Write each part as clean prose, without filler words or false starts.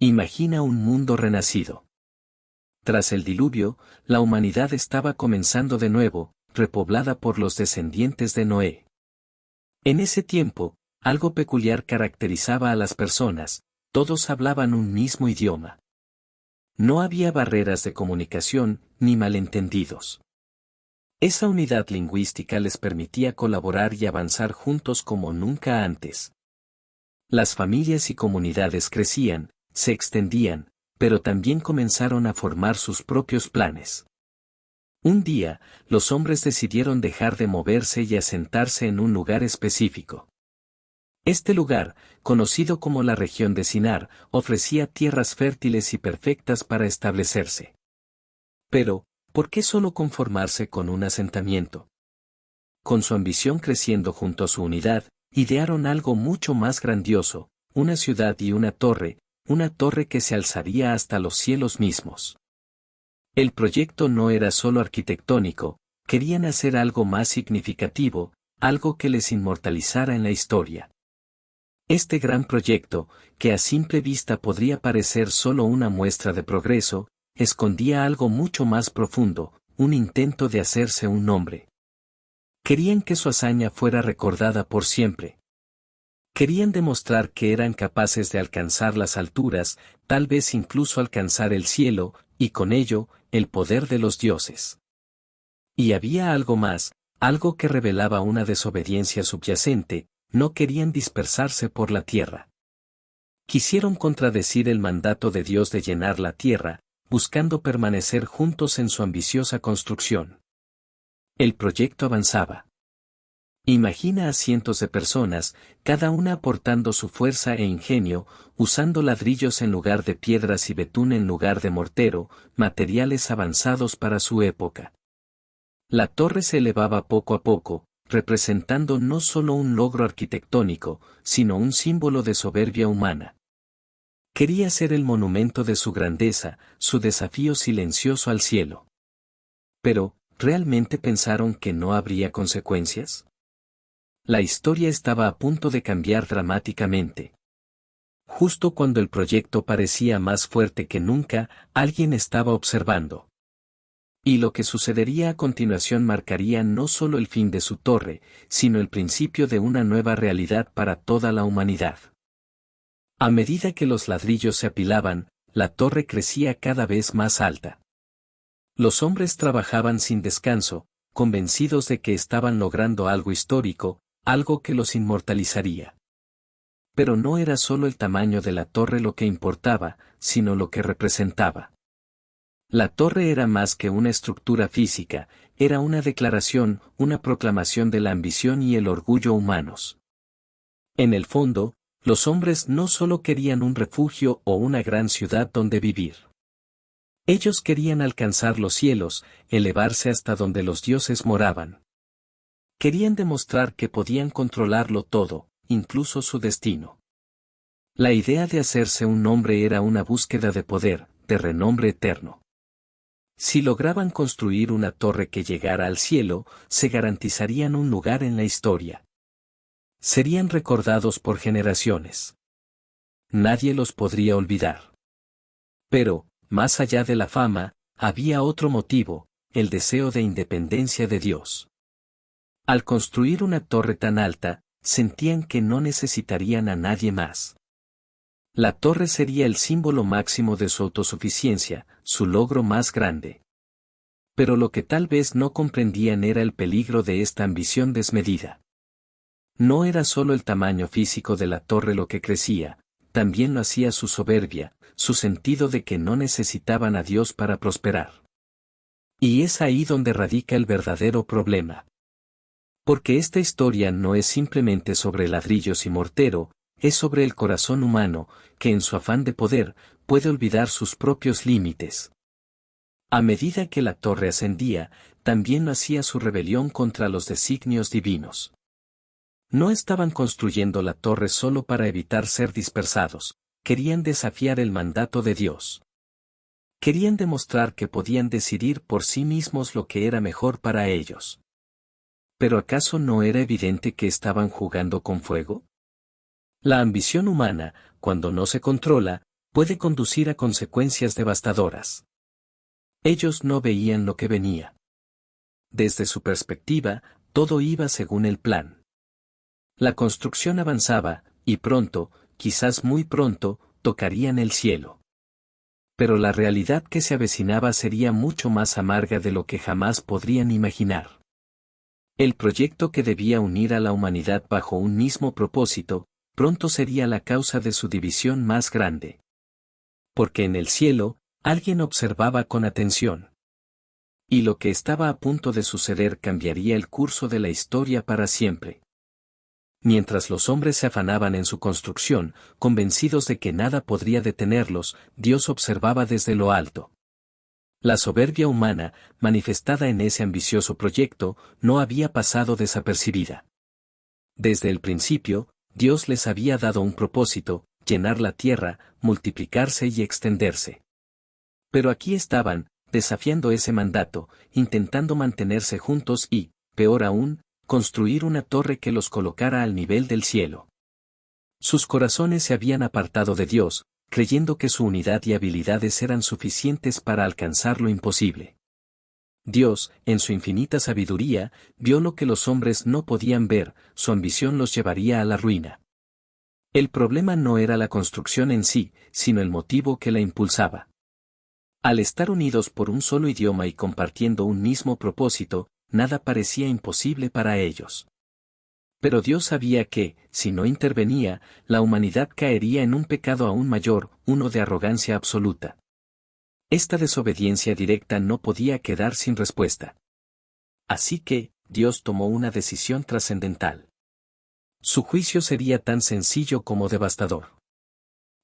Imagina un mundo renacido. Tras el diluvio, la humanidad estaba comenzando de nuevo, repoblada por los descendientes de Noé. En ese tiempo, algo peculiar caracterizaba a las personas, todos hablaban un mismo idioma. No había barreras de comunicación, ni malentendidos. Esa unidad lingüística les permitía colaborar y avanzar juntos como nunca antes. Las familias y comunidades crecían, se extendían, pero también comenzaron a formar sus propios planes. Un día, los hombres decidieron dejar de moverse y asentarse en un lugar específico. Este lugar, conocido como la región de Sinar, ofrecía tierras fértiles y perfectas para establecerse. Pero, ¿por qué solo conformarse con un asentamiento? Con su ambición creciendo junto a su unidad, idearon algo mucho más grandioso, una ciudad y una torre que se alzaría hasta los cielos mismos. El proyecto no era solo arquitectónico, querían hacer algo más significativo, algo que les inmortalizara en la historia. Este gran proyecto, que a simple vista podría parecer solo una muestra de progreso, escondía algo mucho más profundo, un intento de hacerse un nombre. Querían que su hazaña fuera recordada por siempre. Querían demostrar que eran capaces de alcanzar las alturas, tal vez incluso alcanzar el cielo, y con ello, el poder de los dioses. Y había algo más, algo que revelaba una desobediencia subyacente, no querían dispersarse por la tierra. Quisieron contradecir el mandato de Dios de llenar la tierra, buscando permanecer juntos en su ambiciosa construcción. El proyecto avanzaba. Imagina a cientos de personas, cada una aportando su fuerza e ingenio, usando ladrillos en lugar de piedras y betún en lugar de mortero, materiales avanzados para su época. La torre se elevaba poco a poco, representando no solo un logro arquitectónico, sino un símbolo de soberbia humana. Quería ser el monumento de su grandeza, su desafío silencioso al cielo. Pero, ¿realmente pensaron que no habría consecuencias? La historia estaba a punto de cambiar dramáticamente. Justo cuando el proyecto parecía más fuerte que nunca, alguien estaba observando. Y lo que sucedería a continuación marcaría no solo el fin de su torre, sino el principio de una nueva realidad para toda la humanidad. A medida que los ladrillos se apilaban, la torre crecía cada vez más alta. Los hombres trabajaban sin descanso, convencidos de que estaban logrando algo histórico, algo que los inmortalizaría. Pero no era solo el tamaño de la torre lo que importaba, sino lo que representaba. La torre era más que una estructura física, era una declaración, una proclamación de la ambición y el orgullo humanos. En el fondo, los hombres no solo querían un refugio o una gran ciudad donde vivir. Ellos querían alcanzar los cielos, elevarse hasta donde los dioses moraban. Querían demostrar que podían controlarlo todo, incluso su destino. La idea de hacerse un nombre era una búsqueda de poder, de renombre eterno. Si lograban construir una torre que llegara al cielo, se garantizarían un lugar en la historia. Serían recordados por generaciones. Nadie los podría olvidar. Pero, más allá de la fama, había otro motivo, el deseo de independencia de Dios. Al construir una torre tan alta, sentían que no necesitarían a nadie más. La torre sería el símbolo máximo de su autosuficiencia, su logro más grande. Pero lo que tal vez no comprendían era el peligro de esta ambición desmedida. No era solo el tamaño físico de la torre lo que crecía, también lo hacía su soberbia, su sentido de que no necesitaban a Dios para prosperar. Y es ahí donde radica el verdadero problema. Porque esta historia no es simplemente sobre ladrillos y mortero, es sobre el corazón humano, que en su afán de poder, puede olvidar sus propios límites. A medida que la torre ascendía, también lo hacía su rebelión contra los designios divinos. No estaban construyendo la torre solo para evitar ser dispersados, querían desafiar el mandato de Dios. Querían demostrar que podían decidir por sí mismos lo que era mejor para ellos. ¿Pero acaso no era evidente que estaban jugando con fuego? La ambición humana, cuando no se controla, puede conducir a consecuencias devastadoras. Ellos no veían lo que venía. Desde su perspectiva, todo iba según el plan. La construcción avanzaba, y pronto, quizás muy pronto, tocarían el cielo. Pero la realidad que se avecinaba sería mucho más amarga de lo que jamás podrían imaginar. El proyecto que debía unir a la humanidad bajo un mismo propósito, pronto sería la causa de su división más grande. Porque en el cielo, alguien observaba con atención. Y lo que estaba a punto de suceder cambiaría el curso de la historia para siempre. Mientras los hombres se afanaban en su construcción, convencidos de que nada podría detenerlos, Dios observaba desde lo alto. La soberbia humana, manifestada en ese ambicioso proyecto, no había pasado desapercibida. Desde el principio, Dios les había dado un propósito: llenar la tierra, multiplicarse y extenderse. Pero aquí estaban, desafiando ese mandato, intentando mantenerse juntos y, peor aún, construir una torre que los colocara al nivel del cielo. Sus corazones se habían apartado de Dios, creyendo que su unidad y habilidades eran suficientes para alcanzar lo imposible. Dios, en su infinita sabiduría, vio lo que los hombres no podían ver: su ambición los llevaría a la ruina. El problema no era la construcción en sí, sino el motivo que la impulsaba. Al estar unidos por un solo idioma y compartiendo un mismo propósito, nada parecía imposible para ellos. Pero Dios sabía que, si no intervenía, la humanidad caería en un pecado aún mayor, uno de arrogancia absoluta. Esta desobediencia directa no podía quedar sin respuesta. Así que, Dios tomó una decisión trascendental. Su juicio sería tan sencillo como devastador.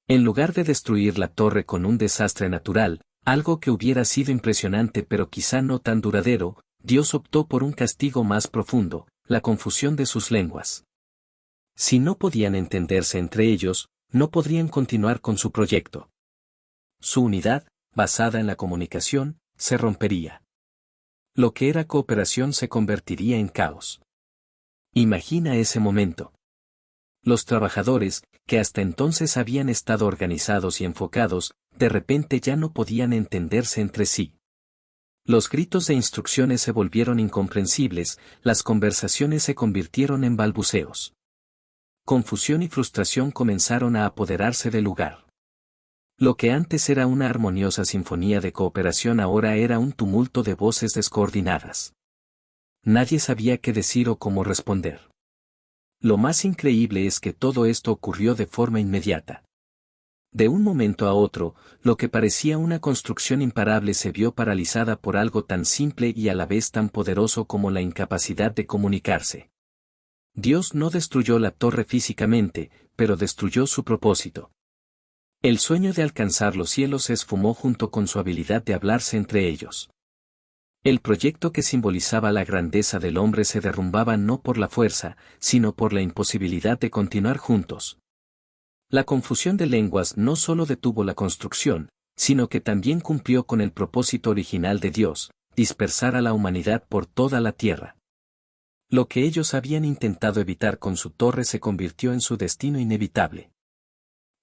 En lugar de destruir la torre con un desastre natural, algo que hubiera sido impresionante pero quizá no tan duradero, Dios optó por un castigo más profundo: la confusión de sus lenguas. Si no podían entenderse entre ellos, no podrían continuar con su proyecto. Su unidad, basada en la comunicación, se rompería. Lo que era cooperación se convertiría en caos. Imagina ese momento. Los trabajadores, que hasta entonces habían estado organizados y enfocados, de repente ya no podían entenderse entre sí. Los gritos de instrucciones se volvieron incomprensibles, las conversaciones se convirtieron en balbuceos. Confusión y frustración comenzaron a apoderarse del lugar. Lo que antes era una armoniosa sinfonía de cooperación ahora era un tumulto de voces descoordinadas. Nadie sabía qué decir o cómo responder. Lo más increíble es que todo esto ocurrió de forma inmediata. De un momento a otro, lo que parecía una construcción imparable se vio paralizada por algo tan simple y a la vez tan poderoso como la incapacidad de comunicarse. Dios no destruyó la torre físicamente, pero destruyó su propósito. El sueño de alcanzar los cielos se esfumó junto con su habilidad de hablarse entre ellos. El proyecto que simbolizaba la grandeza del hombre se derrumbaba no por la fuerza, sino por la imposibilidad de continuar juntos. La confusión de lenguas no solo detuvo la construcción, sino que también cumplió con el propósito original de Dios: dispersar a la humanidad por toda la tierra. Lo que ellos habían intentado evitar con su torre se convirtió en su destino inevitable.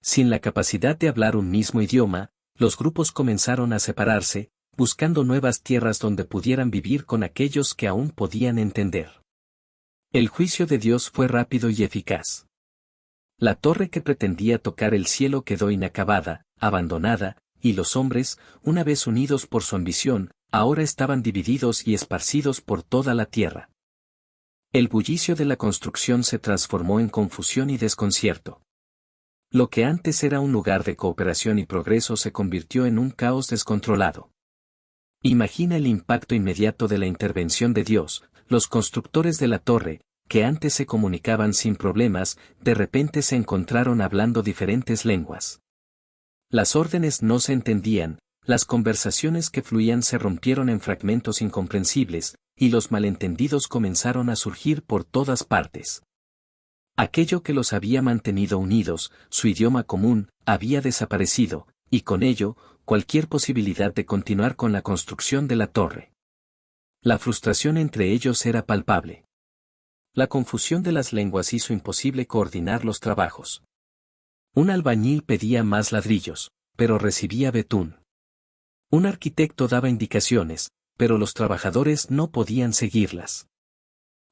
Sin la capacidad de hablar un mismo idioma, los grupos comenzaron a separarse, buscando nuevas tierras donde pudieran vivir con aquellos que aún podían entender. El juicio de Dios fue rápido y eficaz. La torre que pretendía tocar el cielo quedó inacabada, abandonada, y los hombres, una vez unidos por su ambición, ahora estaban divididos y esparcidos por toda la tierra. El bullicio de la construcción se transformó en confusión y desconcierto. Lo que antes era un lugar de cooperación y progreso se convirtió en un caos descontrolado. Imagina el impacto inmediato de la intervención de Dios: los constructores de la torre, que antes se comunicaban sin problemas, de repente se encontraron hablando diferentes lenguas. Las órdenes no se entendían, las conversaciones que fluían se rompieron en fragmentos incomprensibles, y los malentendidos comenzaron a surgir por todas partes. Aquello que los había mantenido unidos, su idioma común, había desaparecido, y con ello, cualquier posibilidad de continuar con la construcción de la torre. La frustración entre ellos era palpable. La confusión de las lenguas hizo imposible coordinar los trabajos. Un albañil pedía más ladrillos, pero recibía betún. Un arquitecto daba indicaciones, pero los trabajadores no podían seguirlas.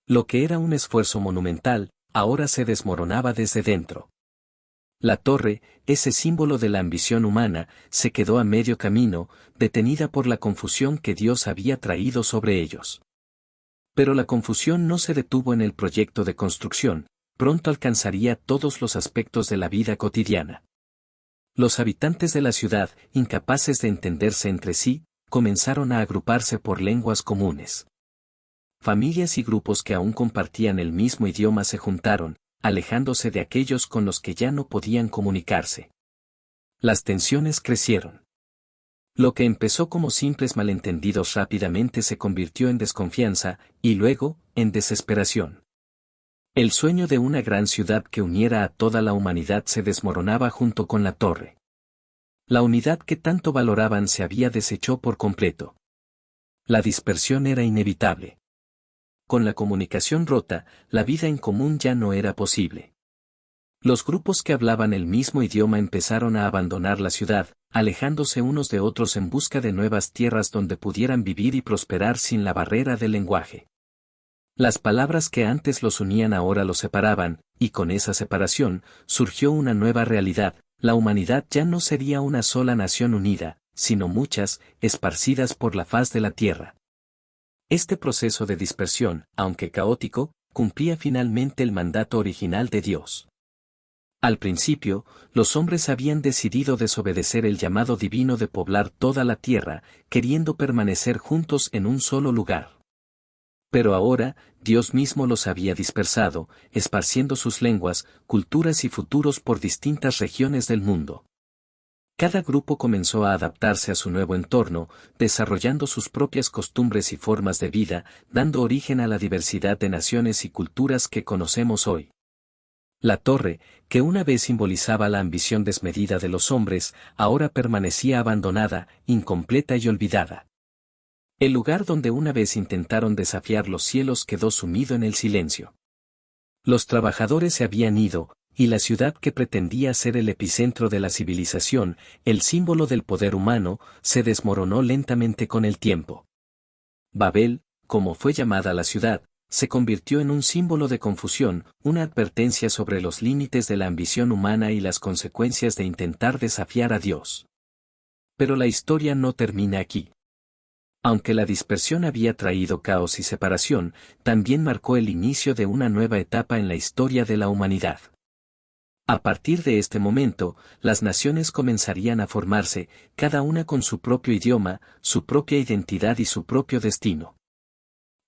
Lo que era un esfuerzo monumental, ahora se desmoronaba desde dentro. La torre, ese símbolo de la ambición humana, se quedó a medio camino, detenida por la confusión que Dios había traído sobre ellos. Pero la confusión no se detuvo en el proyecto de construcción, pronto alcanzaría todos los aspectos de la vida cotidiana. Los habitantes de la ciudad, incapaces de entenderse entre sí, comenzaron a agruparse por lenguas comunes. Familias y grupos que aún compartían el mismo idioma se juntaron, alejándose de aquellos con los que ya no podían comunicarse. Las tensiones crecieron. Lo que empezó como simples malentendidos rápidamente se convirtió en desconfianza, y luego, en desesperación. El sueño de una gran ciudad que uniera a toda la humanidad se desmoronaba junto con la torre. La unidad que tanto valoraban se había deshecho por completo. La dispersión era inevitable. Con la comunicación rota, la vida en común ya no era posible. Los grupos que hablaban el mismo idioma empezaron a abandonar la ciudad, alejándose unos de otros en busca de nuevas tierras donde pudieran vivir y prosperar sin la barrera del lenguaje. Las palabras que antes los unían ahora los separaban, y con esa separación, surgió una nueva realidad: la humanidad ya no sería una sola nación unida, sino muchas, esparcidas por la faz de la tierra. Este proceso de dispersión, aunque caótico, cumplía finalmente el mandato original de Dios. Al principio, los hombres habían decidido desobedecer el llamado divino de poblar toda la tierra, queriendo permanecer juntos en un solo lugar. Pero ahora, Dios mismo los había dispersado, esparciendo sus lenguas, culturas y futuros por distintas regiones del mundo. Cada grupo comenzó a adaptarse a su nuevo entorno, desarrollando sus propias costumbres y formas de vida, dando origen a la diversidad de naciones y culturas que conocemos hoy. La torre, que una vez simbolizaba la ambición desmedida de los hombres, ahora permanecía abandonada, incompleta y olvidada. El lugar donde una vez intentaron desafiar los cielos quedó sumido en el silencio. Los trabajadores se habían ido, y la ciudad que pretendía ser el epicentro de la civilización, el símbolo del poder humano, se desmoronó lentamente con el tiempo. Babel, como fue llamada la ciudad, se convirtió en un símbolo de confusión, una advertencia sobre los límites de la ambición humana y las consecuencias de intentar desafiar a Dios. Pero la historia no termina aquí. Aunque la dispersión había traído caos y separación, también marcó el inicio de una nueva etapa en la historia de la humanidad. A partir de este momento, las naciones comenzarían a formarse, cada una con su propio idioma, su propia identidad y su propio destino.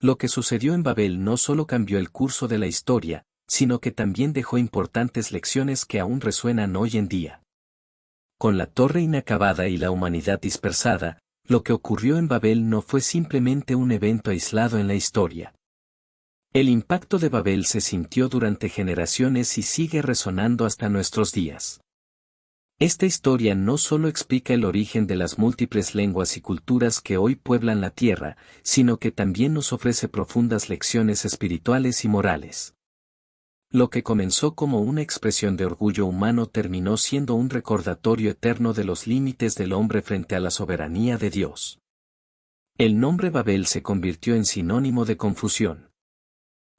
Lo que sucedió en Babel no solo cambió el curso de la historia, sino que también dejó importantes lecciones que aún resuenan hoy en día. Con la torre inacabada y la humanidad dispersada, lo que ocurrió en Babel no fue simplemente un evento aislado en la historia. El impacto de Babel se sintió durante generaciones y sigue resonando hasta nuestros días. Esta historia no solo explica el origen de las múltiples lenguas y culturas que hoy pueblan la tierra, sino que también nos ofrece profundas lecciones espirituales y morales. Lo que comenzó como una expresión de orgullo humano terminó siendo un recordatorio eterno de los límites del hombre frente a la soberanía de Dios. El nombre Babel se convirtió en sinónimo de confusión.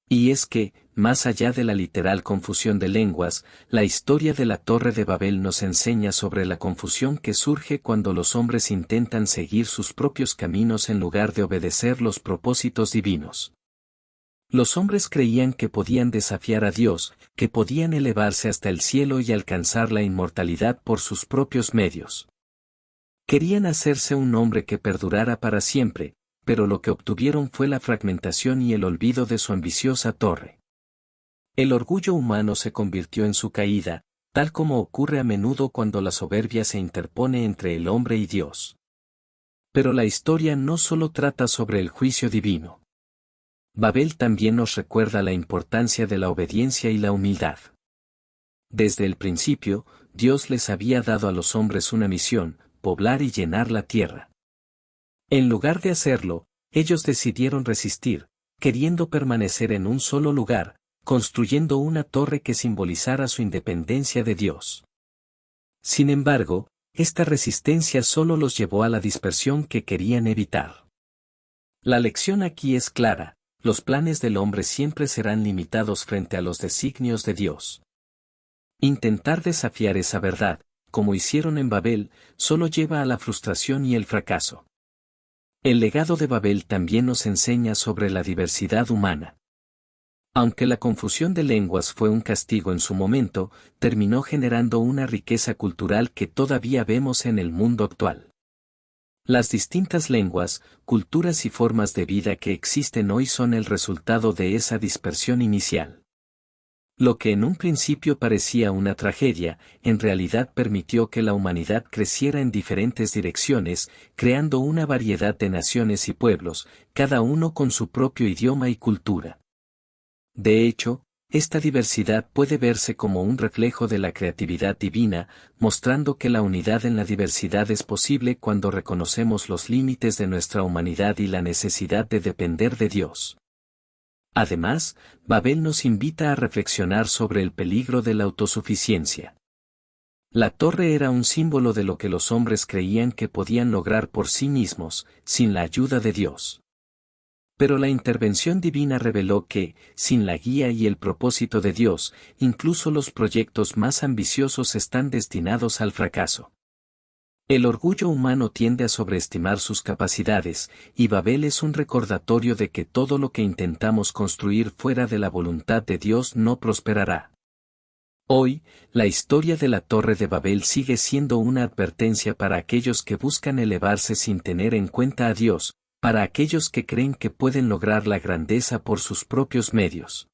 Y es que, más allá de la literal confusión de lenguas, la historia de la Torre de Babel nos enseña sobre la confusión que surge cuando los hombres intentan seguir sus propios caminos en lugar de obedecer los propósitos divinos. Los hombres creían que podían desafiar a Dios, que podían elevarse hasta el cielo y alcanzar la inmortalidad por sus propios medios. Querían hacerse un nombre que perdurara para siempre, pero lo que obtuvieron fue la fragmentación y el olvido de su ambiciosa torre. El orgullo humano se convirtió en su caída, tal como ocurre a menudo cuando la soberbia se interpone entre el hombre y Dios. Pero la historia no solo trata sobre el juicio divino. Babel también nos recuerda la importancia de la obediencia y la humildad. Desde el principio, Dios les había dado a los hombres una misión: poblar y llenar la tierra. En lugar de hacerlo, ellos decidieron resistir, queriendo permanecer en un solo lugar, construyendo una torre que simbolizara su independencia de Dios. Sin embargo, esta resistencia solo los llevó a la dispersión que querían evitar. La lección aquí es clara: los planes del hombre siempre serán limitados frente a los designios de Dios. Intentar desafiar esa verdad, como hicieron en Babel, solo lleva a la frustración y el fracaso. El legado de Babel también nos enseña sobre la diversidad humana. Aunque la confusión de lenguas fue un castigo en su momento, terminó generando una riqueza cultural que todavía vemos en el mundo actual. Las distintas lenguas, culturas y formas de vida que existen hoy son el resultado de esa dispersión inicial. Lo que en un principio parecía una tragedia, en realidad permitió que la humanidad creciera en diferentes direcciones, creando una variedad de naciones y pueblos, cada uno con su propio idioma y cultura. De hecho, esta diversidad puede verse como un reflejo de la creatividad divina, mostrando que la unidad en la diversidad es posible cuando reconocemos los límites de nuestra humanidad y la necesidad de depender de Dios. Además, Babel nos invita a reflexionar sobre el peligro de la autosuficiencia. La torre era un símbolo de lo que los hombres creían que podían lograr por sí mismos, sin la ayuda de Dios. Pero la intervención divina reveló que, sin la guía y el propósito de Dios, incluso los proyectos más ambiciosos están destinados al fracaso. El orgullo humano tiende a sobreestimar sus capacidades, y Babel es un recordatorio de que todo lo que intentamos construir fuera de la voluntad de Dios no prosperará. Hoy, la historia de la Torre de Babel sigue siendo una advertencia para aquellos que buscan elevarse sin tener en cuenta a Dios, para aquellos que creen que pueden lograr la grandeza por sus propios medios.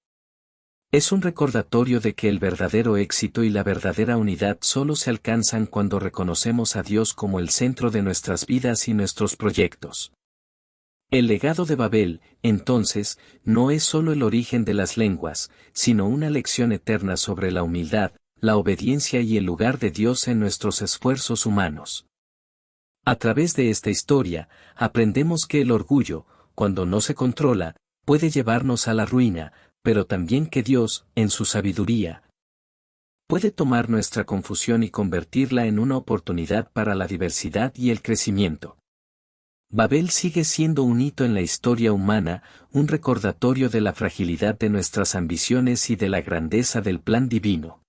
Es un recordatorio de que el verdadero éxito y la verdadera unidad solo se alcanzan cuando reconocemos a Dios como el centro de nuestras vidas y nuestros proyectos. El legado de Babel, entonces, no es solo el origen de las lenguas, sino una lección eterna sobre la humildad, la obediencia y el lugar de Dios en nuestros esfuerzos humanos. A través de esta historia, aprendemos que el orgullo, cuando no se controla, puede llevarnos a la ruina, pero también que Dios, en su sabiduría, puede tomar nuestra confusión y convertirla en una oportunidad para la diversidad y el crecimiento. Babel sigue siendo un hito en la historia humana, un recordatorio de la fragilidad de nuestras ambiciones y de la grandeza del plan divino.